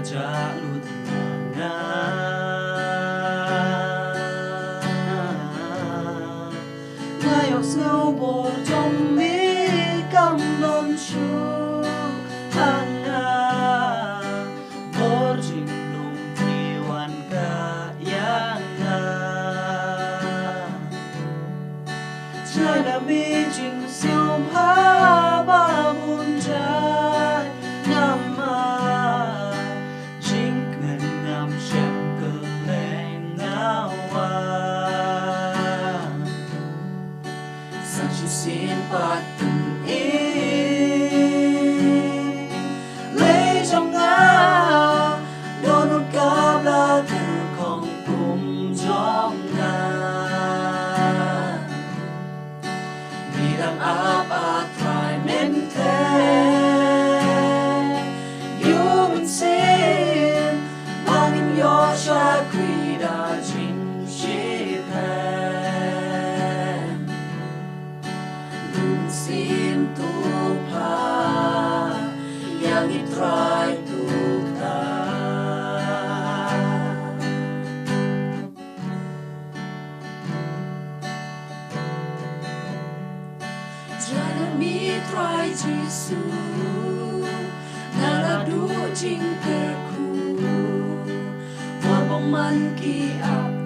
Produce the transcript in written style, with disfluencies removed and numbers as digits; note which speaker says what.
Speaker 1: jalut nga ngayok snowboard trong mi cam non chu hanga borjing nung tiwan ka yanga trái là mi trình siêu phá ba buồn trái năm mai chính ngân nam xem cờ lên ngao sa chỉ xin bắt từng ý lấy trong ngao đôi nút cáp là từ không cùng gió Midang apa try mente Human sin Bangin yosha krida jing shipen Nun sin tupa Yang itry tukta Jana mi try Jisu Naladu jing kerku Wabong man ki ap